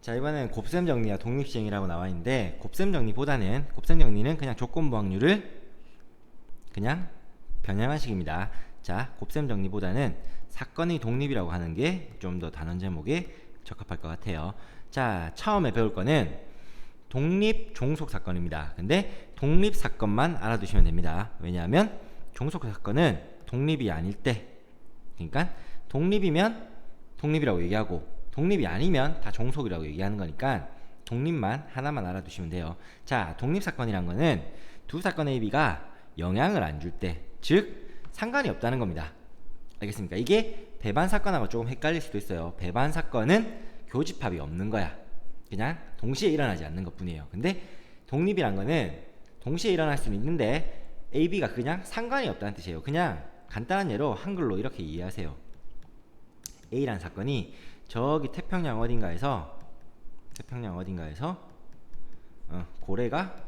자, 이번엔 곱셈 정리와 독립시행이라고 나와 있는데, 곱셈 정리는 그냥 조건부 확률을 그냥 변형한 식입니다. 자, 곱셈 정리보다는 사건의 독립이라고 하는 게 좀 더 단원 제목에 적합할 것 같아요. 자, 처음에 배울 거는 독립 종속 사건입니다. 근데 독립 사건만 알아두시면 됩니다. 왜냐하면 종속 사건은 독립이 아닐 때, 그러니까 독립이면 독립이라고 얘기하고 독립이 아니면 다 종속이라고 얘기하는 거니까 독립만 하나만 알아두시면 돼요. 자, 독립 사건이란 거는 두 사건 A, B가 영향을 안 줄 때, 즉 상관이 없다는 겁니다. 알겠습니까? 이게 배반 사건하고 조금 헷갈릴 수도 있어요. 배반 사건은 교집합이 없는 거야. 그냥 동시에 일어나지 않는 것 뿐이에요. 근데 독립이란 거는 동시에 일어날 수는 있는데 A, B가 그냥 상관이 없다는 뜻이에요. 그냥 간단한 예로 한글로 이렇게 이해하세요. A라는 사건이 저기 태평양 어딘가에서 고래가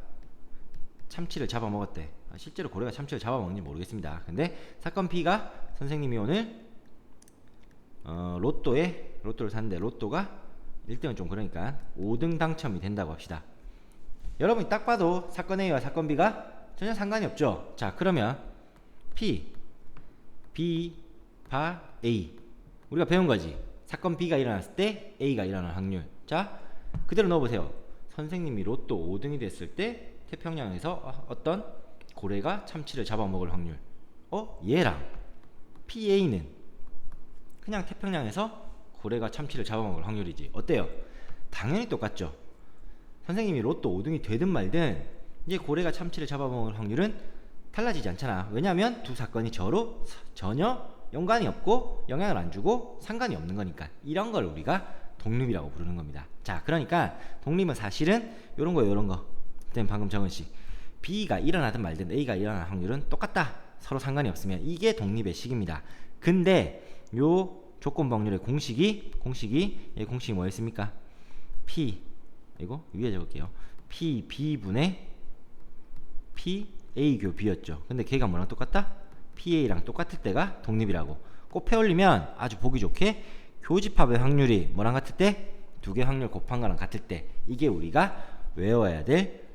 참치를 잡아먹었대. 실제로 고래가 참치를 잡아먹는지 모르겠습니다. 근데 사건 B가 선생님이 오늘 로또를 샀는데 로또가 1등은 좀 그러니까 5등 당첨이 된다고 합시다. 여러분이 딱 봐도 사건 A와 사건 B가 전혀 상관이 없죠. 자, 그러면 P, B, 바, A 우리가 배운 거지. 사건 B가 일어났을 때 A가 일어날 확률. 자, 그대로 넣어보세요. 선생님이 로또 5등이 됐을 때 태평양에서 어떤 고래가 참치를 잡아먹을 확률. 얘랑 PA는 그냥 태평양에서 고래가 참치를 잡아먹을 확률이지. 어때요? 당연히 똑같죠. 선생님이 로또 5등이 되든 말든 이제 고래가 참치를 잡아먹을 확률은 달라지지 않잖아. 왜냐하면 두 사건이 서로 전혀 연관이 없고 영향을 안 주고 상관이 없는 거니까. 이런 걸 우리가 독립이라고 부르는 겁니다. 자, 그러니까 독립은 사실은 요런 거 그때 방금 적은 식 B가 일어나든 말든 A가 일어날 확률은 똑같다. 서로 상관이 없으면 이게 독립의 식입니다. 근데 요 조건부 확률의 공식이 뭐였습니까? P, 이거 위에 적을게요. P, B분의 P, A 교 B였죠. 근데 걔가 뭐랑 똑같다? PA랑 똑같을 때가 독립이라고. 꼭 펴올리면 아주 보기 좋게 교집합의 확률이 뭐랑 같을 때? 두 개 확률 곱한 거랑 같을 때. 이게 우리가 외워야 될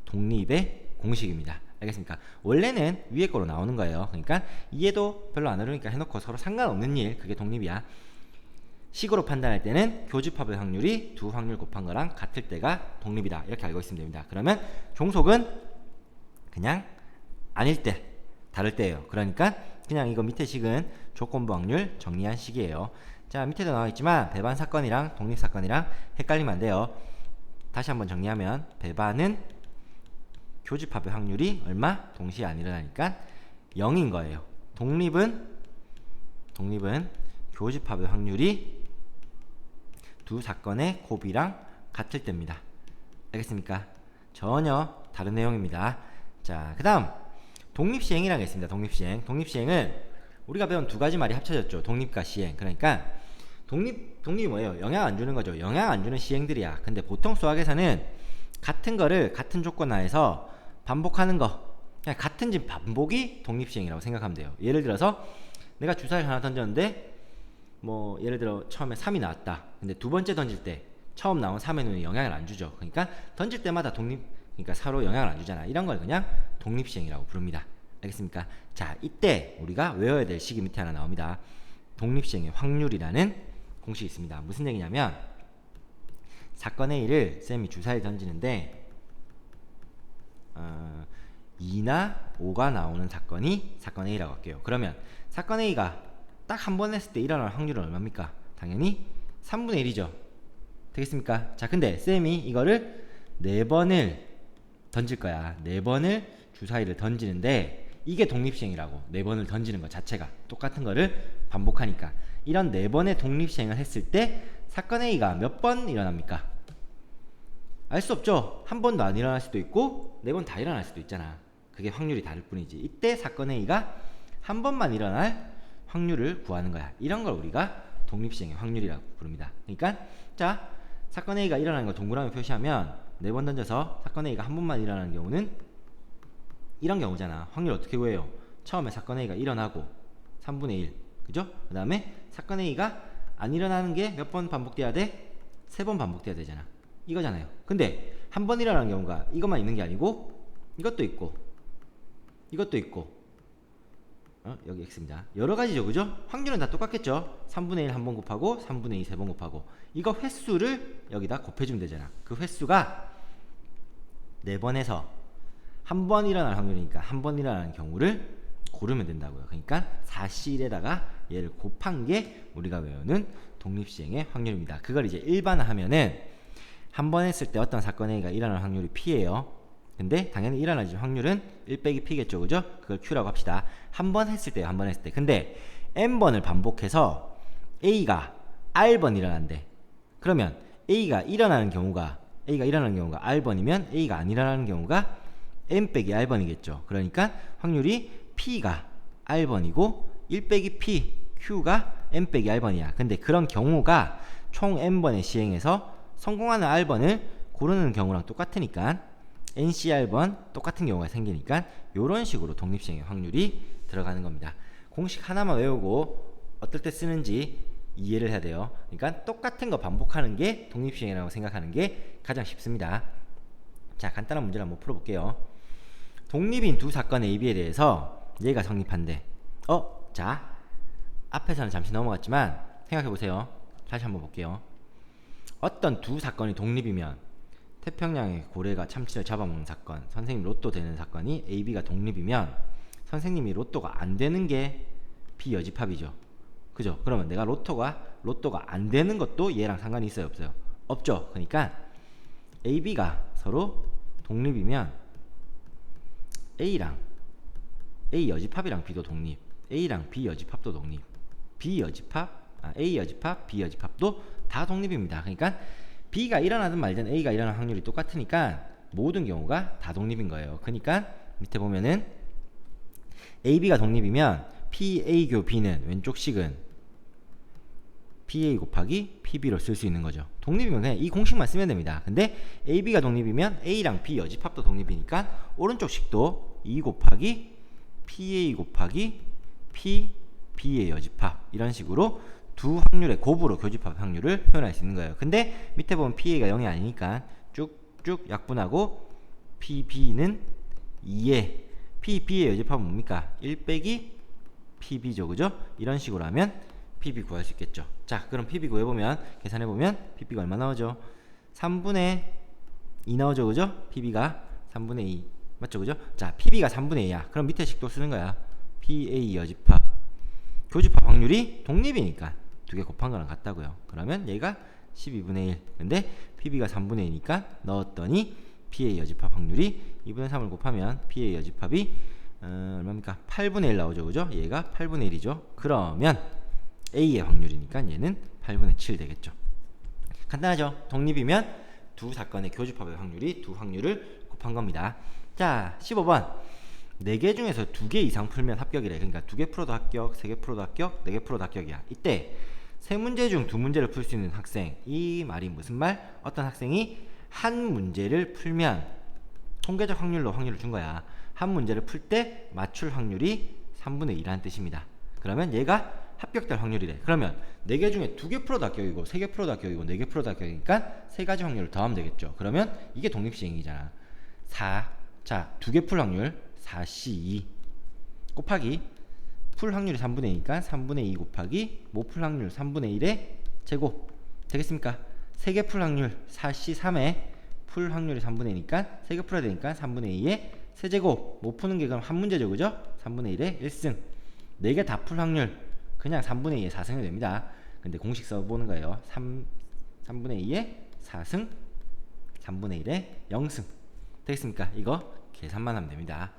독립의 공식입니다. 알겠습니까? 원래는 위에 거로 나오는 거예요. 그러니까 이해도 별로 안 어려우니까 해놓고 서로 상관없는 일, 그게 독립이야. 식으로 판단할 때는 교집합의 확률이 두 확률 곱한 거랑 같을 때가 독립이다. 이렇게 알고 있으면 됩니다. 그러면 종속은 그냥 아닐 때, 다를 때예요. 그러니까 그냥 이거 밑에 식은 조건부 확률 정리한 식이에요. 자, 밑에도 나와 있지만 배반 사건이랑 독립 사건이랑 헷갈리면 안 돼요. 다시 한번 정리하면 배반은 교집합의 확률이 얼마? 동시에 안 일어나니까 0인 거예요. 독립은 교집합의 확률이 두 사건의 곱이랑 같을 때입니다. 알겠습니까? 전혀 다른 내용입니다. 자, 그 다음 독립시행이라는 게 있습니다. 독립시행은 우리가 배운 두 가지 말이 합쳐졌죠. 독립과 시행. 그러니까 독립이 뭐예요? 영향 안 주는 거죠. 영향 안 주는 시행들이야. 근데 보통 수학에서는 같은 거를 같은 조건 하에서 반복하는 거, 그냥 같은 집 반복이 독립시행이라고 생각하면 돼요. 예를 들어서 내가 주사위를 하나 던졌는데 뭐 예를 들어 처음에 3이 나왔다. 근데 두 번째 던질 때 처음 나온 3에는 영향을 안 주죠. 그러니까 던질 때마다 그러니까 서로 영향을 안 주잖아. 이런 걸 그냥 독립시행이라고 부릅니다. 알겠습니까? 자, 이때 우리가 외워야 될 식이 밑에 하나 나옵니다. 독립시행의 확률이라는 공식이 있습니다. 무슨 얘기냐면 사건 A를 쌤이 주사위 던지는데 2나 5가 나오는 사건이 사건 A라고 할게요. 그러면 사건 A가 딱 한 번 했을 때 일어날 확률은 얼마입니까? 당연히 3분의 1이죠. 되겠습니까? 자, 근데 쌤이 이거를 4번을 던질 거야. 4번을 주사위를 던지는데 이게 독립시행이라고. 4번을 던지는 것 자체가 똑같은 거를 반복하니까. 이런 4번의 독립시행을 했을 때 사건 A가 몇 번 일어납니까? 알 수 없죠. 한 번도 안 일어날 수도 있고 4번 다 일어날 수도 있잖아. 그게 확률이 다를 뿐이지. 이때 사건 A가 한 번만 일어날 확률을 구하는 거야. 이런 걸 우리가 독립시행의 확률이라고 부릅니다. 그러니까 자, 사건 A가 일어나는 걸 동그라미 표시하면 4번 던져서 사건 A가 한 번만 일어나는 경우는 이런 경우잖아. 확률 어떻게 구해요? 처음에 사건 A가 일어나고 3분의 1, 그죠? 그 다음에 사건 A가 안 일어나는 게 몇 번 반복돼야 돼? 3번 반복돼야 되잖아. 이거잖아요. 근데 한 번 일어나는 경우가 이것만 있는 게 아니고 이것도 있고 이것도 있고 여기 x입니다. 여러 가지죠, 그죠? 확률은 다 똑같겠죠. 3분의 1 한 번 곱하고 3분의 2 세 번 곱하고 이거 횟수를 여기다 곱해주면 되잖아. 그 횟수가 4번 해서 한 번 일어날 확률이니까 한 번 일어나는 경우를 고르면 된다고요. 그러니까 4C1에다가 얘를 곱한 게 우리가 외우는 독립시행의 확률입니다. 그걸 이제 일반화하면은 한 번 했을 때 어떤 사건 A가 일어날 확률이 P예요. 근데 당연히 일어날 확률은 1 빼기 P겠죠, 그죠? 그걸 Q라고 합시다. 한 번 했을 때요, 한 번 했을 때. 근데 N번을 반복해서 A가 R번 일어난대. 그러면 A가 일어나는 경우가 R번이면 A가 안 일어나는 경우가 N 빼기 R번이겠죠. 그러니까 확률이 P가 R번이고 1 빼기 P, Q가 N 빼기 R번이야. 근데 그런 경우가 총 N번의 시행에서 성공하는 R번을 고르는 경우랑 똑같으니까 NCR번 똑같은 경우가 생기니까 이런 식으로 독립시행의 확률이 들어가는 겁니다. 공식 하나만 외우고 어떨 때 쓰는지 이해를 해야 돼요. 그러니까 똑같은 거 반복하는 게 독립시행이라고 생각하는 게 가장 쉽습니다. 자, 간단한 문제를 한번 풀어볼게요. 독립인 두 사건 AB에 대해서 얘가 성립한대. 자, 앞에서는 잠시 넘어갔지만 생각해보세요. 다시 한번 볼게요. 어떤 두 사건이 독립이면 태평양의 고래가 참치를 잡아먹는 사건, 선생님 로또 되는 사건이 AB가 독립이면 선생님이 로또가 안 되는 게 비여집합이죠. 그죠? 그러면 내가 로또가 안 되는 것도 얘랑 상관이 있어요, 없어요? 없죠. 그러니까 AB가 서로 독립이면 A랑 A 여집합이랑 B도 독립, A랑 B 여집합도 독립, A 여집합, B 여집합도 다 독립입니다. 그러니까 B가 일어나든 말든 A가 일어날 확률이 똑같으니까 모든 경우가 다 독립인 거예요. 그러니까 밑에 보면은 AB가 독립이면 PA 교 B는 왼쪽 식은 PA 곱하기 PB로 쓸 수 있는 거죠. 독립이면 그냥 이 공식만 쓰면 됩니다. 근데 AB가 독립이면 A랑 B 여집합도 독립이니까 오른쪽 식도 2 곱하기 PA 곱하기 PB의 여집합, 이런 식으로 두 확률의 곱으로 교집합 확률을 표현할 수 있는 거예요. 근데 밑에 보면 PA가 0이 아니니까 쭉쭉 약분하고 PB는 2에 PB의 여집합은 뭡니까? 1 빼기 PB죠, 그죠? 이런 식으로 하면 PB 구할 수 있겠죠. 자, 그럼 PB 구해보면, 계산해보면 PB가 얼마 나오죠? 3분의 2 나오죠, 그죠? PB가 3분의 2 맞죠, 그죠? 자, PB가 3분의 2야. 그럼 밑에 식도 쓰는 거야. PA 여집합, 교집합 확률이 독립이니까 두 개 곱한 거랑 같다고요. 그러면 얘가 12분의 1. 근데 PB가 3분의 2니까 넣었더니 PA 여집합 확률이 2분의 3을 곱하면 PA 여집합이 얼마입니까? 8분의 1 나오죠, 그죠? 얘가 8분의 1이죠. 그러면 A의 확률이니까 얘는 8분의 7 되겠죠. 간단하죠? 독립이면 두 사건의 교집합의 확률이 두 확률을 곱한 겁니다. 자, 15번. 4개 중에서 2개 이상 풀면 합격이래. 그러니까 2개 풀어도 합격, 3개 풀어도 합격, 4개 풀어도 합격이야. 이때 3문제 중 2문제를 풀 수 있는 학생, 이 말이 무슨 말? 어떤 학생이 한 문제를 풀면 통계적 확률로 확률을 준 거야. 한 문제를 풀 때 맞출 확률이 3분의 2라는 뜻입니다. 그러면 얘가 합격될 확률이래. 그러면 4개 중에 2개 풀어도 합격이고 3개 풀어도 합격이고 4개 풀어도 합격이니까 3가지 확률을 더하면 되겠죠. 그러면 이게 독립시행이잖아. 4. 자, 2개 풀 확률 4C2 곱하기 풀 확률이 3분의 2니까 3분의 2 곱하기 못 풀 확률 3분의 1의 제곱 되겠습니까? 3개 풀 확률 4C3에 풀 확률이 3분의 2니까 3개 풀어야 되니까 3분의 2의 세제곱, 못 푸는 게 그럼 한 문제죠, 그죠? 3분의 1의 1승. 4개 다 풀 확률 그냥 3분의 2의 4승이 됩니다. 근데 공식 써보는 거예요. 3분의 2의 4승, 3분의 1의 0승 되겠습니까? 이거 계산만 하면 됩니다.